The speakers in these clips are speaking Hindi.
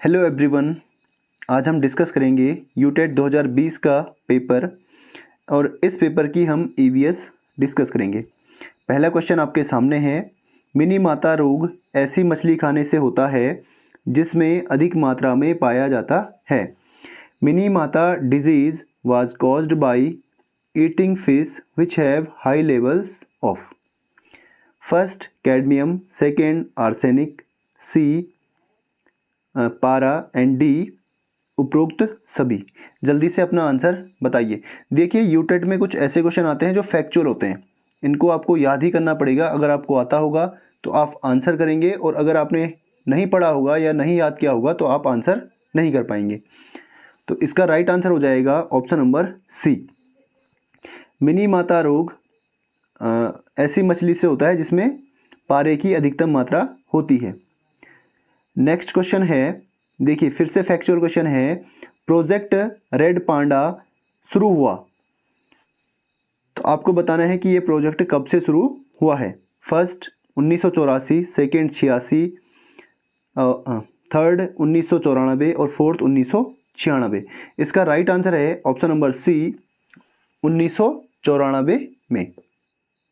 Hello everyone. आज हम डिस्कस करेंगे यूटेट 2020 का पेपर और इस पेपर की हम ईवीएस डिस्कस करेंगे। पहला क्वेश्चन आपके सामने है, मिनी माता रोग ऐसी मछली खाने से होता है जिसमें अधिक मात्रा में पाया जाता है। Minamata disease was caused by eating fish which have high levels of first cadmium, second arsenic, C पारा एंड डी उपरोक्त सभी। जल्दी से अपना आंसर बताइए। देखिए, यूटेट में कुछ ऐसे क्वेश्चन आते हैं जो फैक्चुअल होते हैं, इनको आपको याद ही करना पड़ेगा। अगर आपको आता होगा तो आप आंसर करेंगे, और अगर आपने नहीं पढ़ा होगा या नहीं याद किया होगा तो आप आंसर नहीं कर पाएंगे। तो इसका राइट आंसर हो जाएगा ऑप्शन नंबर सी। मिनी माता रोग ऐसी मछली से होता है जिसमें पारे की अधिकतम मात्रा होती है। नेक्स्ट क्वेश्चन है, देखिए फिर से फैक्चुअल क्वेश्चन है, प्रोजेक्ट रेड पांडा शुरू हुआ, तो आपको बताना है कि ये प्रोजेक्ट कब से शुरू हुआ है। फर्स्ट 1984, सेकेंड 86, थर्ड 1994 और फोर्थ 1996। इसका राइट आंसर है ऑप्शन नंबर सी, 1994 में।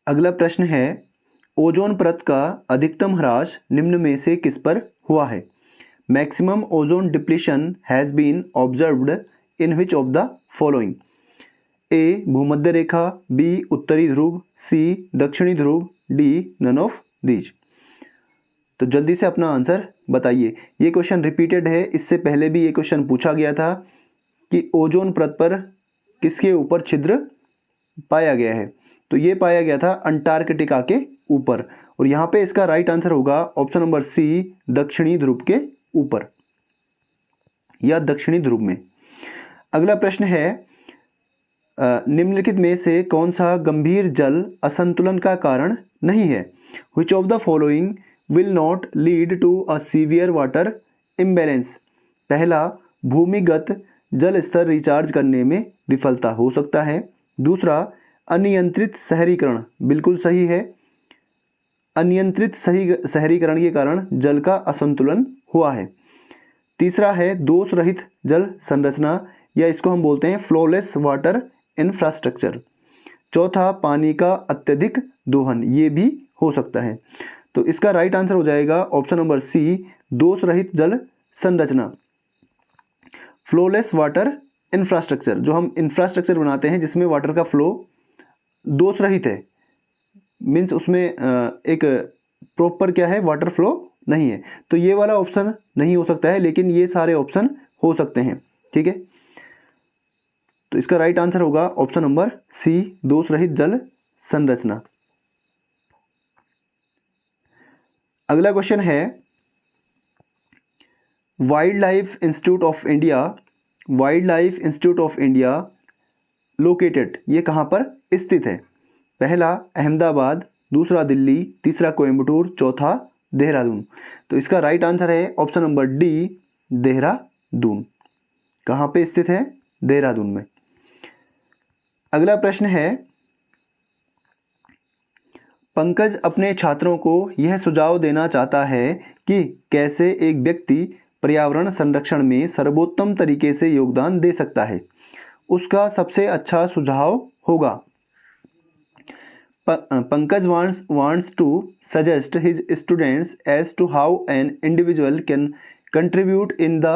अगला प्रश्न है, ओजोन परत का अधिकतम ह्रास निम्न में से किस पर हुआ है। Maximum ozone depletion has been observed in which of the following. A भूमध्य रेखा, बी उत्तरी ध्रुव, सी दक्षिणी ध्रुव, डी नन ऑफ दीज। तो जल्दी से अपना आंसर बताइए। ये क्वेश्चन रिपीटेड है, इससे पहले भी ये क्वेश्चन पूछा गया था कि ओजोन परत पर किसके ऊपर छिद्र पाया गया है। तो ये पाया गया था अंटार्कटिका के ऊपर, और यहाँ पे इसका राइट आंसर होगा ऑप्शन नंबर सी, दक्षिणी ध्रुव के ऊपर या दक्षिणी ध्रुव में। अगला प्रश्न है, निम्नलिखित में से कौन सा गंभीर जल असंतुलन का कारण नहीं है। Which of the following will not lead to a severe water imbalance. पहला, भूमिगत जल स्तर रिचार्ज करने में विफलता हो सकता है। दूसरा, अनियंत्रित शहरीकरण, बिल्कुल सही है, अनियंत्रित शहरीकरण के कारण जल का असंतुलन हुआ है। तीसरा है दोष रहित जल संरचना, या इसको हम बोलते हैं फ्लोलेस वाटर इंफ्रास्ट्रक्चर। चौथा, पानी का अत्यधिक दोहन, ये भी हो सकता है। तो इसका राइट आंसर हो जाएगा ऑप्शन नंबर सी, दोष रहित जल संरचना, फ्लोलेस वाटर इंफ्रास्ट्रक्चर। जो हम इंफ्रास्ट्रक्चर बनाते हैं जिसमें वाटर का फ्लो दोष रहित है, मीन्स उसमें एक प्रॉपर क्या है, वाटर फ्लो नहीं है, तो ये वाला ऑप्शन नहीं हो सकता है, लेकिन ये सारे ऑप्शन हो सकते हैं। ठीक है, तो इसका राइट आंसर होगा ऑप्शन नंबर सी, दोष रहित जल संरचना। अगला क्वेश्चन है, wild life institute of India, wild life institute of India located, ये कहाँ पर स्थित है। पहला अहमदाबाद, दूसरा दिल्ली, तीसरा कोयम्बटूर, चौथा देहरादून। तो इसका राइट आंसर है ऑप्शन नंबर डी, देहरादून। कहाँ पे स्थित है, देहरादून में। अगला प्रश्न है, पंकज अपने छात्रों को यह सुझाव देना चाहता है कि कैसे एक व्यक्ति पर्यावरण संरक्षण में सर्वोत्तम तरीके से योगदान दे सकता है। उसका सबसे अच्छा सुझाव होगा। Pankaj wants to suggest his students as to how an individual can contribute in the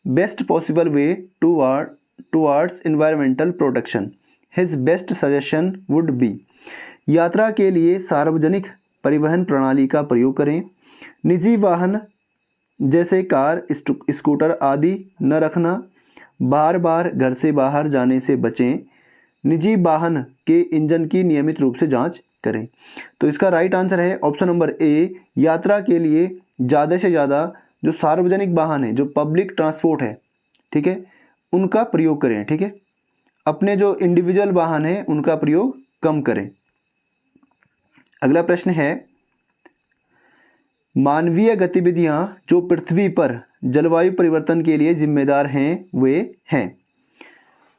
best possible way towards environmental protection. His best suggestion would be, यात्रा के लिए सार्वजनिक परिवहन प्रणाली का प्रयोग करें। निजी वाहन जैसे कार, स्कूटर आदि न रखना। बार बार घर से बाहर जाने से बचें। निजी वाहन के इंजन की नियमित रूप से जांच करें। तो इसका राइट आंसर है ऑप्शन नंबर ए, यात्रा के लिए ज़्यादा से ज़्यादा जो सार्वजनिक वाहन है, जो पब्लिक ट्रांसपोर्ट है, ठीक है, उनका प्रयोग करें। ठीक है, अपने जो इंडिविजुअल वाहन है उनका प्रयोग कम करें। अगला प्रश्न है, मानवीय गतिविधियां जो पृथ्वी पर जलवायु परिवर्तन के लिए जिम्मेदार हैं वे हैं।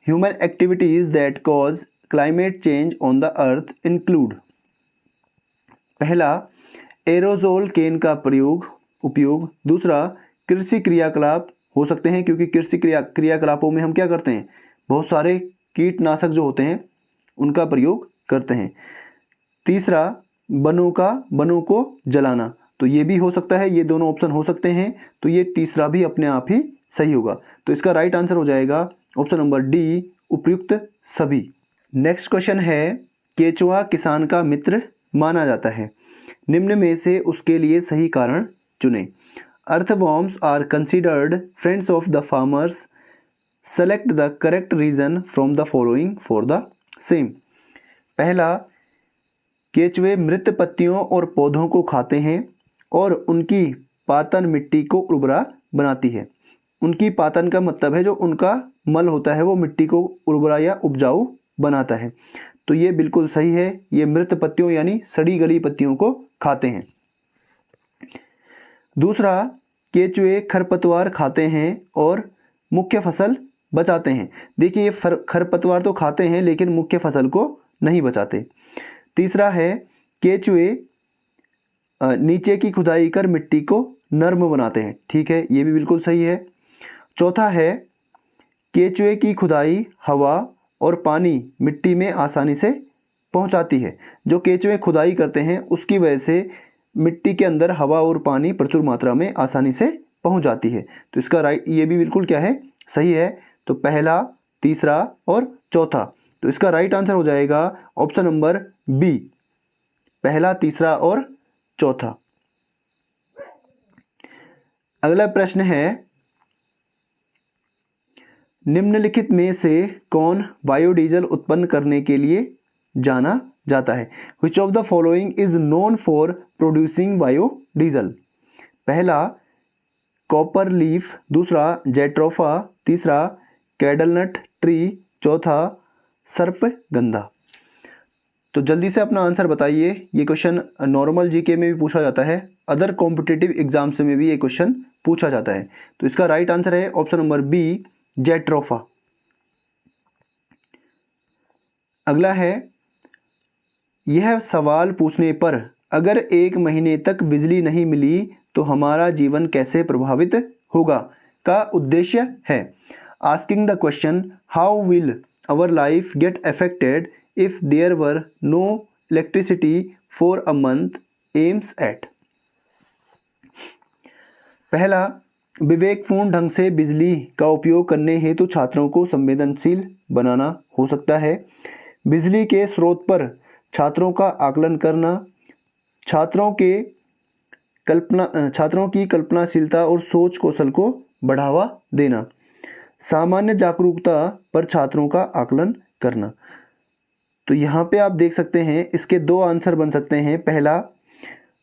Human activities that cause climate change on the earth include, पहला एरोजोल केन का उपयोग। दूसरा, कृषि क्रियाकलाप हो सकते हैं, क्योंकि कृषि क्रियाकलापों में हम क्या करते हैं, बहुत सारे कीटनाशक जो होते हैं उनका प्रयोग करते हैं। तीसरा, वनों को जलाना, तो ये भी हो सकता है, ये दोनों ऑप्शन हो सकते हैं, तो ये तीसरा भी अपने आप ही सही होगा। तो इसका राइट आंसर हो जाएगा ऑप्शन नंबर डी, उपयुक्त सभी। नेक्स्ट क्वेश्चन है, केचुआ किसान का मित्र माना जाता है, निम्न में से उसके लिए सही कारण चुनें। Earthworms are considered friends of the farmers, select the correct reason from the following for the same. पहला, केचुए मृत पत्तियों और पौधों को खाते हैं और उनकी पातन मिट्टी को उर्वरा बनाती है। उनकी पातन का मतलब है जो उनका मल होता है वो मिट्टी को उर्वरा या उपजाऊ बनाता है। तो ये बिल्कुल सही है, ये मृत पत्तियों यानी सड़ी गली पत्तियों को खाते हैं। दूसरा, केचुए खरपतवार खाते हैं और मुख्य फसल बचाते हैं। देखिए ये खरपतवार तो खाते हैं लेकिन मुख्य फसल को नहीं बचाते। तीसरा है, केचुए नीचे की खुदाई कर मिट्टी को नर्म बनाते हैं। ठीक है, ये भी बिल्कुल सही है। चौथा है, केचुए की खुदाई हवा और पानी मिट्टी में आसानी से पहुंचाती है। जो केचुए खुदाई करते हैं उसकी वजह से मिट्टी के अंदर हवा और पानी प्रचुर मात्रा में आसानी से पहुंच जाती है। तो इसका राइट, ये भी बिल्कुल क्या है, सही है। तो पहला, तीसरा और चौथा, तो इसका राइट आंसर हो जाएगा ऑप्शन नंबर बी, पहला, तीसरा और चौथा। अगला प्रश्न है, निम्नलिखित में से कौन बायोडीजल उत्पन्न करने के लिए जाना जाता है। Which of the following is known for producing biodiesel. पहला, कॉपर लीफ, दूसरा जेट्रोफा, तीसरा कैडलनट ट्री, चौथा सर्पगंधा। तो जल्दी से अपना आंसर बताइए। ये क्वेश्चन नॉर्मल जीके में भी पूछा जाता है, अदर कॉम्पिटिटिव एग्जाम्स में भी ये क्वेश्चन पूछा जाता है। तो इसका राइट आंसर है ऑप्शन नंबर बी, जेट्रोफा। अगला है, यह सवाल पूछने पर अगर 1 महीने तक बिजली नहीं मिली तो हमारा जीवन कैसे प्रभावित होगा का उद्देश्य है। Asking the question how will our life get affected if there were no electricity for a month aims at. पहला, विवेकपूर्ण ढंग से बिजली का उपयोग करने हेतु छात्रों को संवेदनशील बनाना हो सकता है। बिजली के स्रोत पर छात्रों का आकलन करना, छात्रों की कल्पनाशीलता और सोच कौशल को बढ़ावा देना, सामान्य जागरूकता पर छात्रों का आकलन करना। तो यहाँ पे आप देख सकते हैं इसके 2 आंसर बन सकते हैं। पहला,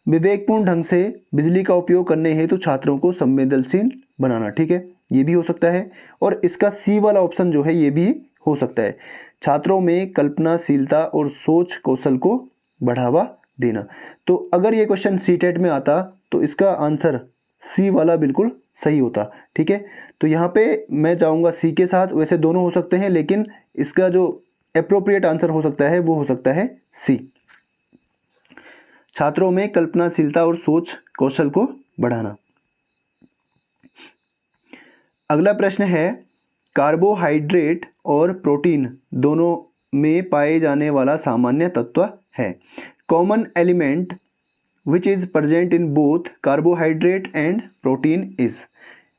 विवेकपूर्ण ढंग से बिजली का उपयोग करने हेतु छात्रों को संवेदनशील बनाना। ठीक है, ये भी हो सकता है। और इसका सी वाला ऑप्शन जो है ये भी हो सकता है, छात्रों में कल्पनाशीलता और सोच कौशल को बढ़ावा देना। तो अगर ये क्वेश्चन सीटेट में आता तो इसका आंसर सी वाला बिल्कुल सही होता। ठीक है, तो यहाँ पे मैं जाऊँगा सी के साथ। वैसे दोनों हो सकते हैं लेकिन इसका जो एप्रोप्रिएट आंसर हो सकता है वो हो सकता है सी, छात्रों में कल्पनाशीलता और सोच कौशल को बढ़ाना। अगला प्रश्न है, कार्बोहाइड्रेट और प्रोटीन दोनों में पाए जाने वाला सामान्य तत्व है। Common element which is present in both carbohydrate and protein is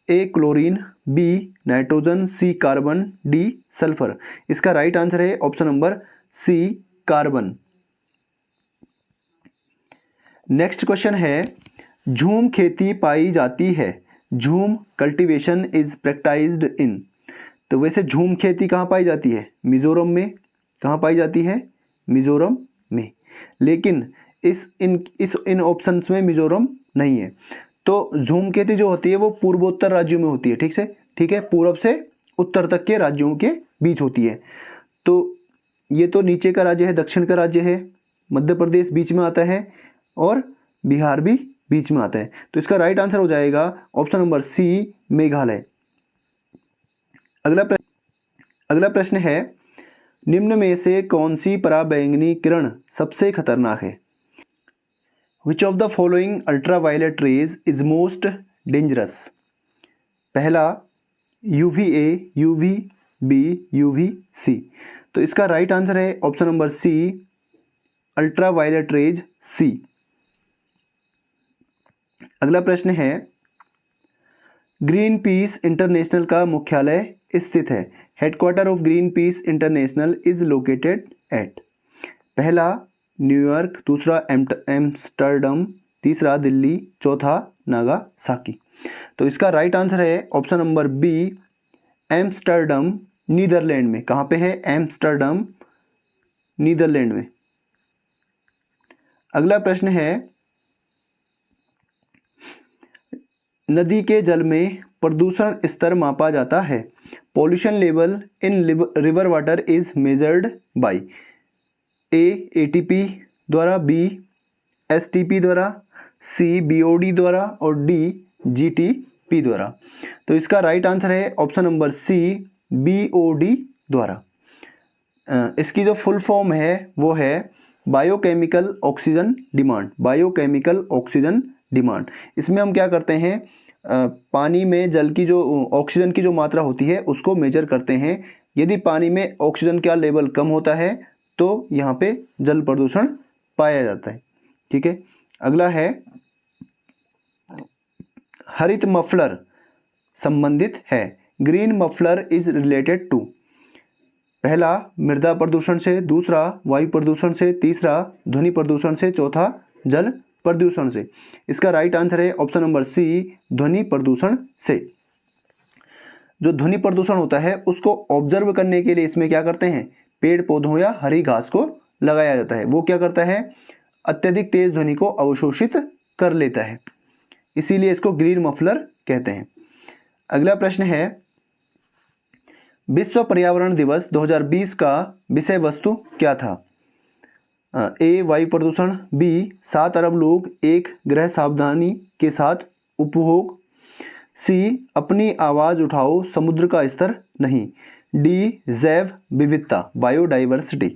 A chlorine, B nitrogen, C carbon, D sulphur. इसका राइट आंसर है option number C, carbon. Next question है, झूम खेती पाई जाती है। झूम कल्टीवेशन इज प्रैक्टाइज्ड इन। तो वैसे झूम खेती कहाँ पाई जाती है, मिजोरम में। कहाँ पाई जाती है, मिजोरम में। लेकिन इन ऑप्शंस में मिजोरम नहीं है। तो झूम खेती जो होती है वो पूर्वोत्तर राज्यों में होती है। ठीक है, पूर्व से उत्तर तक के राज्यों के बीच होती है। तो ये तो नीचे का राज्य है, दक्षिण का राज्य है, मध्य प्रदेश बीच में आता है और बिहार भी बीच में आता है। तो इसका राइट आंसर हो जाएगा ऑप्शन नंबर सी, मेघालय। अगला प्रश्न है, निम्न में से कौन सी पराबैंगनी किरण सबसे खतरनाक है। Which of the following ultraviolet rays is most dangerous. पहला UVA, UVB, UVC। तो इसका राइट आंसर है option number C, ultraviolet rays C. अगला प्रश्न है, ग्रीन पीस इंटरनेशनल का मुख्यालय स्थित है। Headquarter of Greenpeace international is located at. पहला न्यूयॉर्क, दूसरा एम्स्टर्डम, तीसरा दिल्ली, चौथा नागासाकी। तो इसका राइट आंसर है option number B, Amsterdam, Netherland में। कहाँ पे है? एम्स्टर्डम, नीदरलैंड में। अगला प्रश्न है, नदी के जल में प्रदूषण स्तर मापा जाता है। Pollution level in river water is measured by. A ATP द्वारा, बी STP द्वारा, सी BOD द्वारा और डी GTP द्वारा। तो इसका राइट आंसर है ऑप्शन नंबर सी, BOD द्वारा। इसकी जो फुल फॉर्म है वो है biochemical oxygen demand. Biochemical oxygen demand. इसमें हम क्या करते हैं, पानी में जल की जो ऑक्सीजन की जो मात्रा होती है उसको मेजर करते हैं। यदि पानी में ऑक्सीजन का लेवल कम होता है तो यहाँ पे जल प्रदूषण पाया जाता है। ठीक है। अगला है, हरित मफलर संबंधित है। Green muffler is related to. पहला मृदा प्रदूषण से, दूसरा वायु प्रदूषण से, तीसरा ध्वनि प्रदूषण से, चौथा जल प्रदूषण से। इसका राइट आंसर है ऑप्शन नंबर सी, ध्वनि प्रदूषण से। जो ध्वनि प्रदूषण होता है उसको ऑब्जर्व करने के लिए इसमें क्या करते हैं, पेड़ पौधों या हरी घास को लगाया जाता है। वो क्या करता है, अत्यधिक तेज ध्वनि को अवशोषित कर लेता है, इसीलिए इसको ग्रीन मफलर कहते हैं। अगला प्रश्न है, विश्व पर्यावरण दिवस 2020 का विषय वस्तु क्या था? ए वायु प्रदूषण, बी 7 अरब लोग एक ग्रह सावधानी के साथ उपभोग, सी अपनी आवाज़ उठाओ समुद्र का स्तर नहीं, डी जैव विविधता बायोडाइवर्सिटी।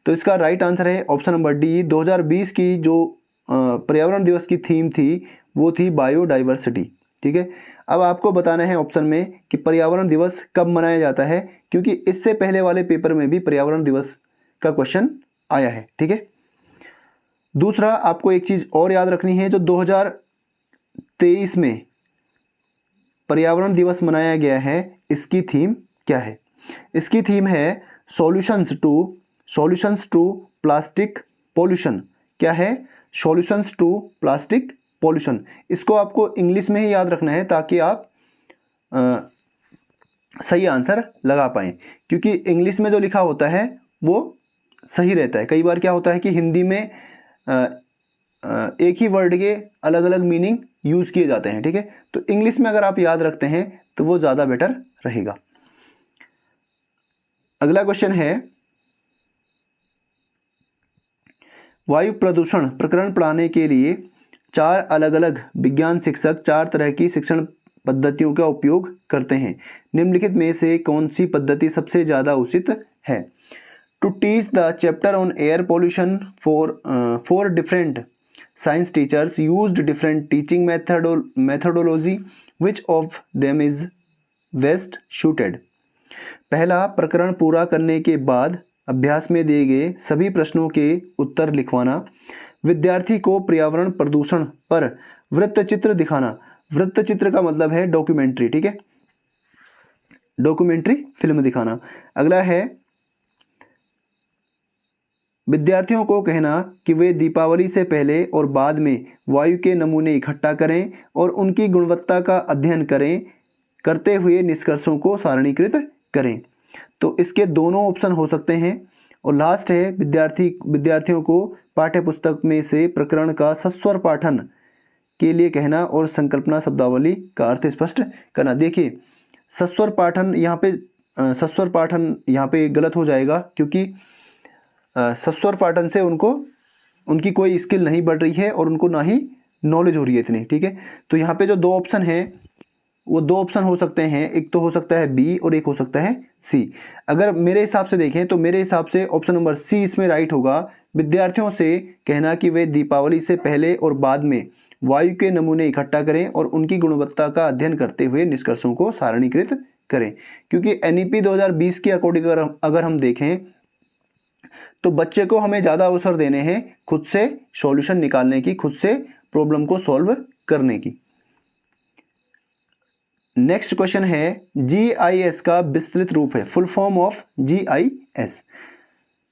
तो इसका राइट आंसर है ऑप्शन नंबर डी, 2020 की जो पर्यावरण दिवस की थीम थी वो थी बायोडाइवर्सिटी। ठीक है। अब आपको बताना है ऑप्शन में कि पर्यावरण दिवस कब मनाया जाता है, क्योंकि इससे पहले वाले पेपर में भी पर्यावरण दिवस का क्वेश्चन आया है। ठीक है। दूसरा, आपको एक चीज़ और याद रखनी है, जो 2023 में पर्यावरण दिवस मनाया गया है इसकी थीम क्या है? इसकी थीम है सॉल्यूशंस टू प्लास्टिक पॉल्यूशन। क्या है? Solutions to plastic pollution. इसको आपको इंग्लिश में ही याद रखना है ताकि आप सही आंसर लगा पाएँ, क्योंकि इंग्लिश में जो लिखा होता है वो सही रहता है। कई बार क्या होता है कि हिंदी में एक ही वर्ड के अलग अलग मीनिंग यूज़ किए जाते हैं। ठीक है। तो इंग्लिश में अगर आप याद रखते हैं तो वो ज़्यादा बेटर रहेगा। अगला क्वेश्चन है, वायु प्रदूषण प्रकरण पढ़ाने के लिए 4 अलग अलग विज्ञान शिक्षक 4 तरह की शिक्षण पद्धतियों का उपयोग करते हैं। निम्नलिखित में से कौन सी पद्धति सबसे ज़्यादा उचित है? To teach the chapter on air pollution four different science teachers used different teaching methodology, which of them is best suited? पहला, प्रकरण पूरा करने के बाद अभ्यास में दिए गए सभी प्रश्नों के उत्तर लिखवाना। विद्यार्थी को पर्यावरण प्रदूषण पर वृत्तचित्र दिखाना। वृत्तचित्र का मतलब है डॉक्यूमेंट्री। ठीक है, डॉक्यूमेंट्री फिल्म दिखाना। अगला है, विद्यार्थियों को कहना कि वे दीपावली से पहले और बाद में वायु के नमूने इकट्ठा करें और उनकी गुणवत्ता का अध्ययन करते हुए निष्कर्षों को सारणीकृत करें। तो इसके दोनों ऑप्शन हो सकते हैं। और लास्ट है, विद्यार्थियों को पाठ्यपुस्तक में से प्रकरण का सस्वर पाठन के लिए कहना और संकल्पना शब्दावली का अर्थ स्पष्ट करना। देखिए, सस्वर पाठन यहाँ पे गलत हो जाएगा, क्योंकि सस्वर पाठन से उनकी कोई स्किल नहीं बढ़ रही है और उनको ना ही नॉलेज हो रही है इतनी। ठीक है। तो यहाँ पे जो 2 ऑप्शन हैं वो 2 ऑप्शन हो सकते हैं, एक तो हो सकता है बी और एक हो सकता है सी। अगर मेरे हिसाब से देखें तो मेरे हिसाब से ऑप्शन नंबर सी इसमें राइट होगा। विद्यार्थियों से कहना कि वे दीपावली से पहले और बाद में वायु के नमूने इकट्ठा करें और उनकी गुणवत्ता का अध्ययन करते हुए निष्कर्षों को सारणीकृत करें। क्योंकि NEP 2020 के अकॉर्डिंग अगर हम देखें तो बच्चे को हमें ज़्यादा अवसर देने हैं खुद से सॉल्यूशन निकालने की, खुद से प्रॉब्लम को सॉल्व करने की। नेक्स्ट क्वेश्चन है GIS का विस्तृत रूप है, फुल फॉर्म ऑफ GIS।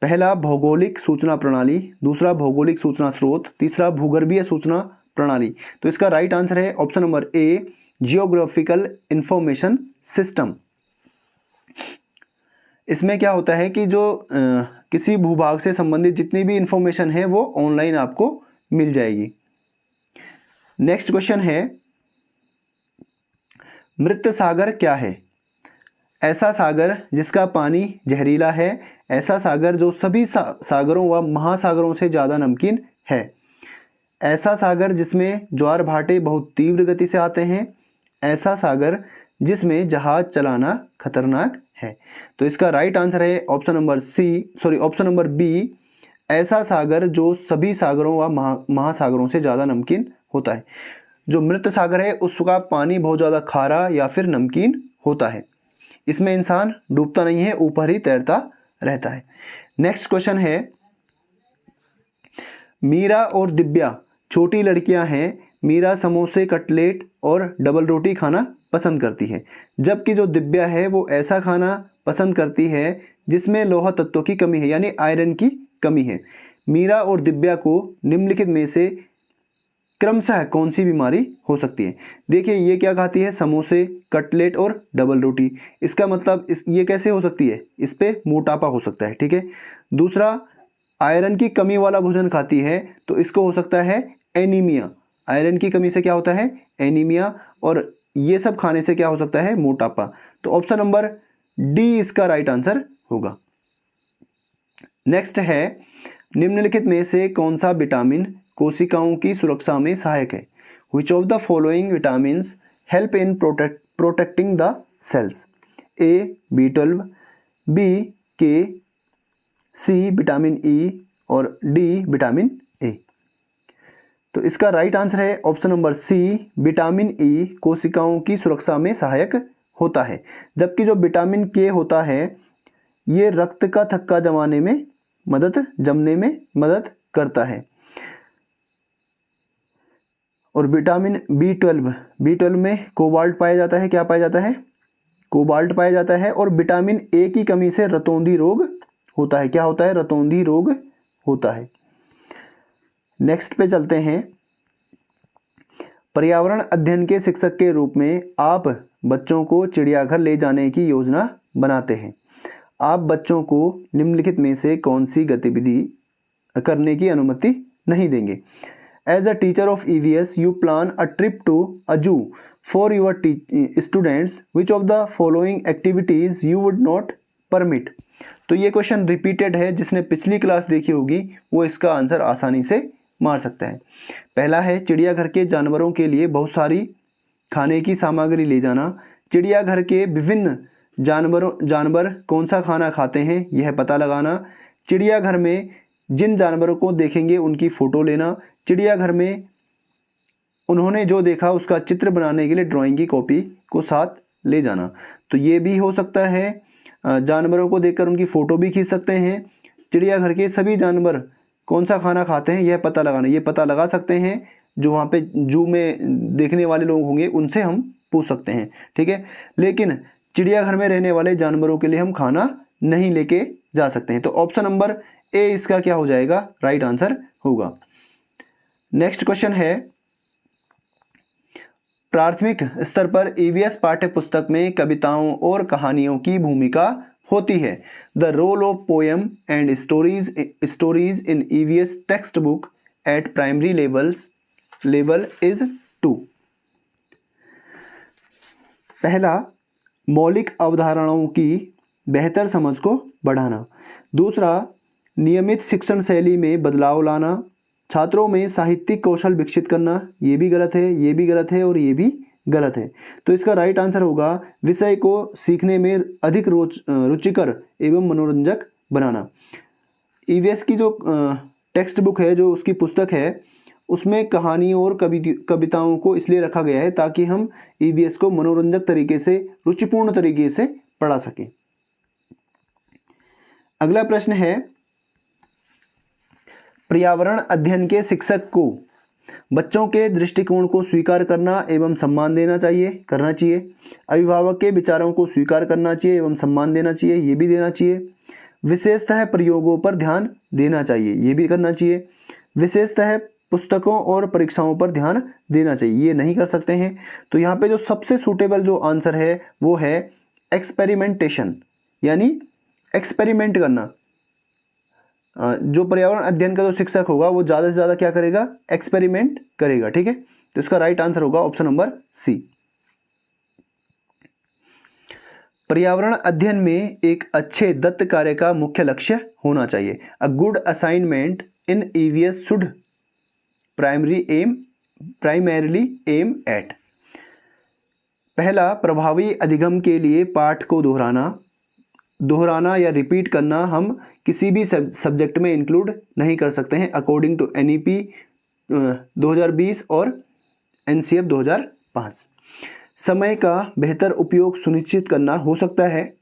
पहला भौगोलिक सूचना प्रणाली, दूसरा भौगोलिक सूचना स्रोत, तीसरा भूगर्भीय सूचना प्रणाली। तो इसका राइट आंसर है ऑप्शन नंबर ए, जियोग्राफिकल इंफॉर्मेशन सिस्टम। इसमें क्या होता है कि जो किसी भूभाग से संबंधित जितनी भी इंफॉर्मेशन है वो ऑनलाइन आपको मिल जाएगी। नेक्स्ट क्वेश्चन है मृत सागर क्या है? ऐसा सागर जिसका पानी जहरीला है, ऐसा सागर जो सभी सागरों व महासागरों से ज़्यादा नमकीन है, ऐसा सागर जिसमें ज्वार भाटे बहुत तीव्र गति से आते हैं, ऐसा सागर जिसमें जहाज चलाना खतरनाक है। तो इसका राइट आंसर है ऑप्शन नंबर बी, ऐसा सागर जो सभी सागरों व महासागरों से ज़्यादा नमकीन होता है। जो मृत सागर है उसका पानी बहुत ज़्यादा खारा या फिर नमकीन होता है। इसमें इंसान डूबता नहीं है, ऊपर ही तैरता रहता है। नेक्स्ट क्वेश्चन है मीरा और दिव्या छोटी लड़कियां हैं। मीरा समोसे, कटलेट और डबल रोटी खाना पसंद करती है, जबकि जो दिव्या है वो ऐसा खाना पसंद करती है जिसमें लोहा तत्व की कमी है, यानी आयरन की कमी है। मीरा और दिव्या को निम्नलिखित में से क्रमशः कौन सी बीमारी हो सकती है? देखिए ये क्या खाती है, समोसे, कटलेट और डबल रोटी। इसका मतलब ये कैसे हो सकती है? इस पे मोटापा हो सकता है, ठीक है। दूसरा, आयरन की कमी वाला भोजन खाती है तो इसको हो सकता है एनीमिया। आयरन की कमी से क्या होता है? एनीमिया। और ये सब खाने से क्या हो सकता है? मोटापा। तो ऑप्शन नंबर डी इसका राइट आंसर होगा। नेक्स्ट है निम्नलिखित में से कौन सा विटामिन कोशिकाओं की सुरक्षा में सहायक है? Which of the following vitamins help in protecting the cells? A B12, B K, C vitamin ई और डी विटामिन ए। तो इसका राइट आंसर है option number C, vitamin E कोशिकाओं की सुरक्षा में सहायक होता है, जबकि जो विटामिन के होता है ये रक्त का थक्का जमने में मदद करता है। और विटामिन B12 में कोबाल्ट पाया जाता है। क्या पाया जाता है? कोबाल्ट पाया जाता है। और विटामिन ए की कमी से रतौंधी रोग होता है। क्या होता है? रतौंधी रोग होता है। नेक्स्ट पे चलते हैं। पर्यावरण अध्ययन के शिक्षक के रूप में आप बच्चों को चिड़ियाघर ले जाने की योजना बनाते हैं। आप बच्चों को निम्नलिखित में से कौन सी गतिविधि करने की अनुमति नहीं देंगे? As a teacher of EVS, you plan a trip to a zoo for your students. Which of the following activities you would not permit? तो ये क्वेश्चन रिपीटेड है, जिसने पिछली क्लास देखी होगी वो इसका आंसर आसानी से मार सकता है। पहला है चिड़ियाघर के जानवरों के लिए बहुत सारी खाने की सामग्री ले जाना। चिड़ियाघर के विभिन्न जानवर कौन सा खाना खाते हैं यह पता लगाना। चिड़ियाघर में जिन जानवरों को देखेंगे उनकी फ़ोटो लेना। चिड़ियाघर में उन्होंने जो देखा उसका चित्र बनाने के लिए ड्राइंग की कॉपी को साथ ले जाना। तो ये भी हो सकता है। जानवरों को देखकर उनकी फ़ोटो भी खींच सकते हैं। चिड़ियाघर के सभी जानवर कौन सा खाना खाते हैं यह पता लगाना, ये पता लगा सकते हैं। जो वहाँ पे जू में देखने वाले लोग होंगे उनसे हम पूछ सकते हैं, ठीक है। लेकिन चिड़ियाघर में रहने वाले जानवरों के लिए हम खाना नहीं लेके जा सकते हैं। तो ऑप्शन नंबर ए इसका क्या हो जाएगा? राइट आंसर होगा। नेक्स्ट क्वेश्चन है प्राथमिक स्तर पर EVS पाठ्य पुस्तक में कविताओं और कहानियों की भूमिका होती है। The role of poem and stories in EVS textbook at primary level is 2। पहला, मौलिक अवधारणाओं की बेहतर समझ को बढ़ाना। दूसरा, नियमित शिक्षण शैली में बदलाव लाना। छात्रों में साहित्यिक कौशल विकसित करना। ये भी गलत है, ये भी गलत है और ये भी गलत है। तो इसका राइट आंसर होगा विषय को सीखने में अधिक रुचिकर एवं मनोरंजक बनाना। EVS की जो टेक्स्ट बुक है, जो उसकी पुस्तक है, उसमें कहानियों और कविताओं को इसलिए रखा गया है ताकि हम ईवीएस को मनोरंजक तरीके से, रुचिपूर्ण तरीके से पढ़ा सकें। अगला प्रश्न है, पर्यावरण अध्ययन के शिक्षक को बच्चों के दृष्टिकोण को स्वीकार करना एवं सम्मान देना चाहिए, करना चाहिए। अभिभावक के विचारों को स्वीकार करना चाहिए एवं सम्मान देना चाहिए, ये भी देना चाहिए। विशेषतः प्रयोगों पर ध्यान देना चाहिए, ये भी करना चाहिए। विशेषतः पुस्तकों और परीक्षाओं पर ध्यान देना चाहिए, ये नहीं कर सकते हैं। तो यहाँ पे जो सबसे सूटेबल जो आंसर है वो है एक्सपेरिमेंटेशन, यानी एक्सपेरिमेंट करना। जो पर्यावरण अध्ययन का जो शिक्षक होगा वो ज़्यादा से ज़्यादा क्या करेगा, एक्सपेरिमेंट करेगा। ठीक है, तो इसका राइट आंसर होगा ऑप्शन नंबर सी। पर्यावरण अध्ययन में एक अच्छे दत्त कार्य का मुख्य लक्ष्य होना चाहिए। A good assignment in EVS should primarily aim at. पहला, प्रभावी अधिगम के लिए पाठ को दोहराना या रिपीट करना हम किसी भी सब्जेक्ट में इंक्लूड नहीं कर सकते हैं, अकॉर्डिंग टू एनईपी 2020 और एनसीएफ 2005। समय का बेहतर उपयोग सुनिश्चित करना हो सकता है।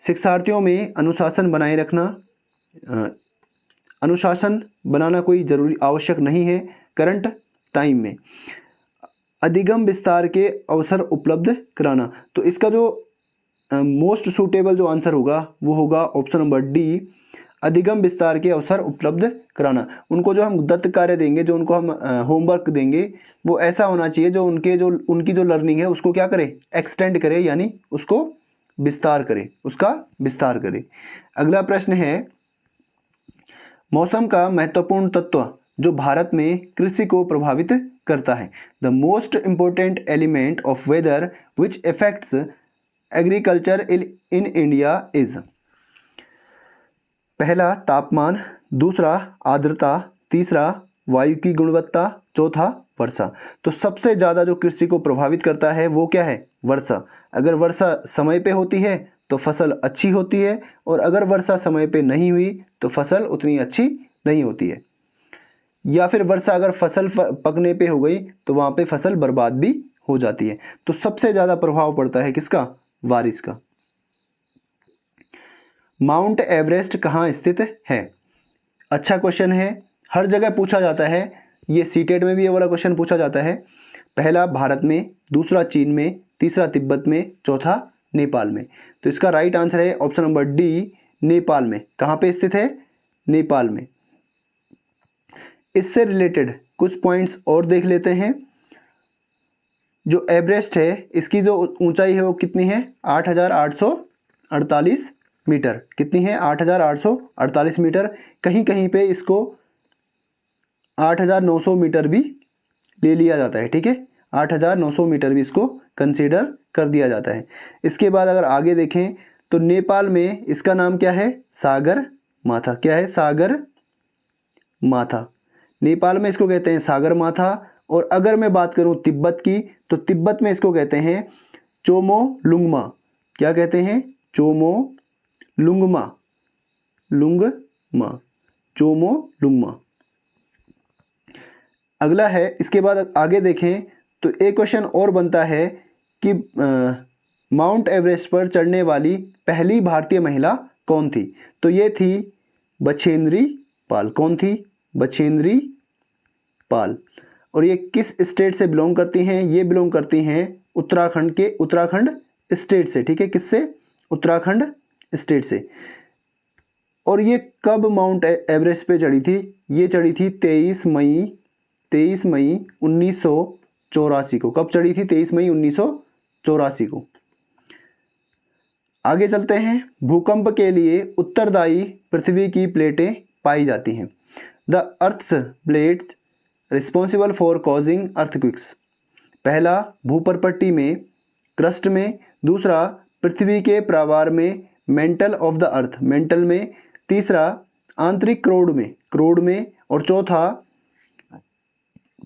शिक्षार्थियों में अनुशासन बनाए रखना, अनुशासन बनाना कोई ज़रूरी आवश्यक नहीं है करंट टाइम में। अधिगम विस्तार के अवसर उपलब्ध कराना, तो इसका जो मोस्ट सूटेबल जो आंसर होगा वो होगा ऑप्शन नंबर डी, अधिगम विस्तार के अवसर उपलब्ध कराना। उनको जो हम दत्त कार्य देंगे, जो उनको हम होमवर्क देंगे, वो ऐसा होना चाहिए जो उनकी जो लर्निंग है उसको क्या करे, एक्सटेंड करे, यानी उसको विस्तार करे, उसका विस्तार करे। अगला प्रश्न है, मौसम का महत्वपूर्ण तत्व जो भारत में कृषि को प्रभावित करता है। The most important element of weather which affects agriculture in India is. पहला, तापमान। दूसरा, आर्द्रता। तीसरा, वायु की गुणवत्ता। चौथा, वर्षा। तो सबसे ज़्यादा जो कृषि को प्रभावित करता है वो क्या है, वर्षा। अगर वर्षा समय पे होती है तो फसल अच्छी होती है, और अगर वर्षा समय पे नहीं हुई तो फसल उतनी अच्छी नहीं होती है। या फिर वर्षा अगर फसल पकने पे हो गई तो वहाँ पे फसल बर्बाद भी हो जाती है। तो सबसे ज़्यादा प्रभाव पड़ता है किसका, बारिश का। माउंट एवरेस्ट कहाँ स्थित है। अच्छा क्वेश्चन है, हर जगह पूछा जाता है, ये सीटेट में भी ये वाला क्वेश्चन पूछा जाता है। पहला भारत में, दूसरा चीन में, तीसरा तिब्बत में, चौथा नेपाल में। तो इसका राइट आंसर है ऑप्शन नंबर डी, नेपाल में। कहाँ पे स्थित है, नेपाल में। इससे रिलेटेड कुछ पॉइंट्स और देख लेते हैं। जो एवरेस्ट है इसकी जो ऊंचाई है वो कितनी है, 8,848 मीटर। कितनी है, 8,848 मीटर। कहीं कहीं पे इसको 8,900 मीटर भी ले लिया जाता है। ठीक है, 8,900 मीटर भी इसको कंसीडर कर दिया जाता है। इसके बाद अगर आगे देखें तो नेपाल में इसका नाम क्या है, सागर माथा। क्या है, सागर माथा। नेपाल में इसको कहते हैं सागर माथा। और अगर मैं बात करूं तिब्बत की, तो तिब्बत में इसको कहते हैं चोमो लुंगमा। क्या कहते हैं, चोमो लुंगमा, चोमो लुंगमा। अगला है, इसके बाद आगे देखें तो एक क्वेश्चन और बनता है कि माउंट एवरेस्ट पर चढ़ने वाली पहली भारतीय महिला कौन थी। तो ये थी बछेंद्री पाल। कौन थी, बछेंद्री पाल। और ये किस स्टेट से बिलोंग करती हैं, ये बिलोंग करती हैं उत्तराखंड स्टेट से। ठीक है, किससे, उत्तराखंड स्टेट से। और ये कब माउंट एवरेस्ट पे चढ़ी थी, ये चढ़ी थी 23 मई 1984 को। कब चढ़ी थी, 23 मई 1984 को। आगे चलते हैं, भूकंप के लिए उत्तरदायी पृथ्वी की प्लेटें पाई जाती हैं। The earth's plates responsible for causing earthquakes. पहला, भूपरपट्टी में, क्रस्ट में। दूसरा, पृथ्वी के प्रावार में, mental of the earth, mental में। तीसरा, आंतरिक क्रोड में। और चौथा,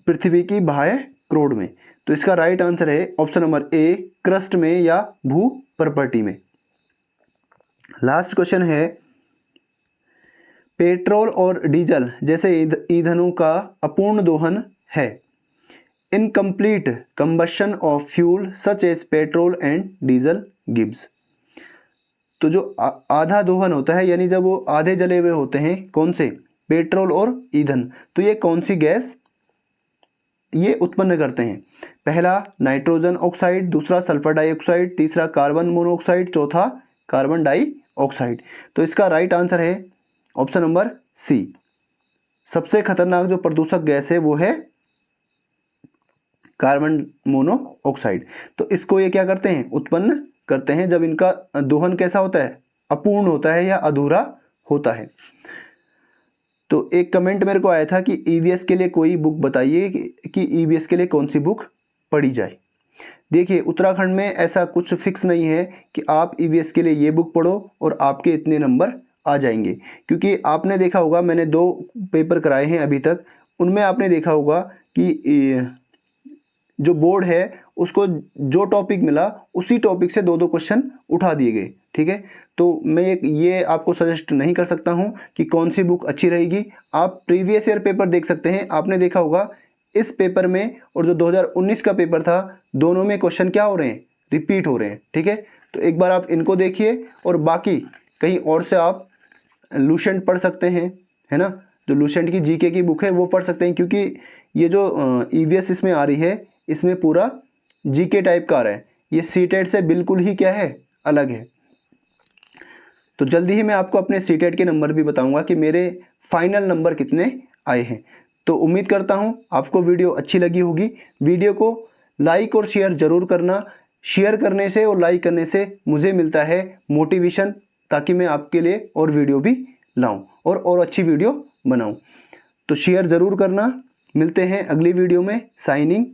पृथ्वी की बाह्य क्रोड में। तो इसका राइट आंसर है ऑप्शन नंबर ए, क्रस्ट में या भूपरपट्टी में। लास्ट क्वेश्चन है, पेट्रोल और डीजल जैसे ईंधनों का अपूर्ण दोहन है। Incomplete combustion of fuel such as petrol and diesel gives. तो जो आधा दोहन होता है यानी जब वो आधे जले हुए होते हैं, कौन से, पेट्रोल और ईंधन, तो ये कौन सी गैस ये उत्पन्न करते हैं? पहला नाइट्रोजन ऑक्साइड, दूसरा सल्फर डाइऑक्साइड, तीसरा कार्बन मोनोऑक्साइड, चौथा कार्बन डाइऑक्साइड। तो इसका राइट आंसर है ऑप्शन नंबर सी। सबसे खतरनाक जो प्रदूषक गैस है वो है कार्बन मोनोऑक्साइड। तो इसको ये क्या करते हैं, उत्पन्न करते हैं जब इनका दोहन कैसा होता है, अपूर्ण होता है या अधूरा होता है। तो एक कमेंट मेरे को आया था कि ईवीएस के लिए कोई बुक बताइए कि ईवीएस के लिए कौन सी बुक पढ़ी जाए। देखिए उत्तराखंड में ऐसा कुछ फिक्स नहीं है कि आप ईवीएस के लिए ये बुक पढ़ो और आपके इतने नंबर आ जाएंगे, क्योंकि आपने देखा होगा मैंने 2 पेपर कराए हैं अभी तक, उनमें आपने देखा होगा कि जो बोर्ड है उसको जो टॉपिक मिला उसी टॉपिक से 2-2 क्वेश्चन उठा दिए गए। ठीक है, तो मैं ये आपको सजेस्ट नहीं कर सकता हूँ कि कौन सी बुक अच्छी रहेगी। आप प्रीवियस ईयर पेपर देख सकते हैं, आपने देखा होगा इस पेपर में और जो 2019 का पेपर था दोनों में क्वेश्चन क्या हो रहे हैं, रिपीट हो रहे हैं। ठीक है, तो एक बार आप इनको देखिए और बाकी कहीं और से आप लूसेंट पढ़ सकते हैं, है ना, जो लूसेंट की जीके की बुक है वो पढ़ सकते हैं, क्योंकि ये जो ईवीएस इसमें आ रही है इसमें पूरा जीके टाइप का आ रहा है, ये सीटेट से बिल्कुल ही क्या है, अलग है। तो जल्दी ही मैं आपको अपने सीटेट के नंबर भी बताऊंगा कि मेरे फाइनल नंबर कितने आए हैं। तो उम्मीद करता हूं आपको वीडियो अच्छी लगी होगी। वीडियो को लाइक और शेयर ज़रूर करना, शेयर करने से और लाइक करने से मुझे मिलता है मोटिवेशन, ताकि मैं आपके लिए और वीडियो भी लाऊं और अच्छी वीडियो बनाऊं। तो शेयर ज़रूर करना। मिलते हैं अगली वीडियो में। साइनिंग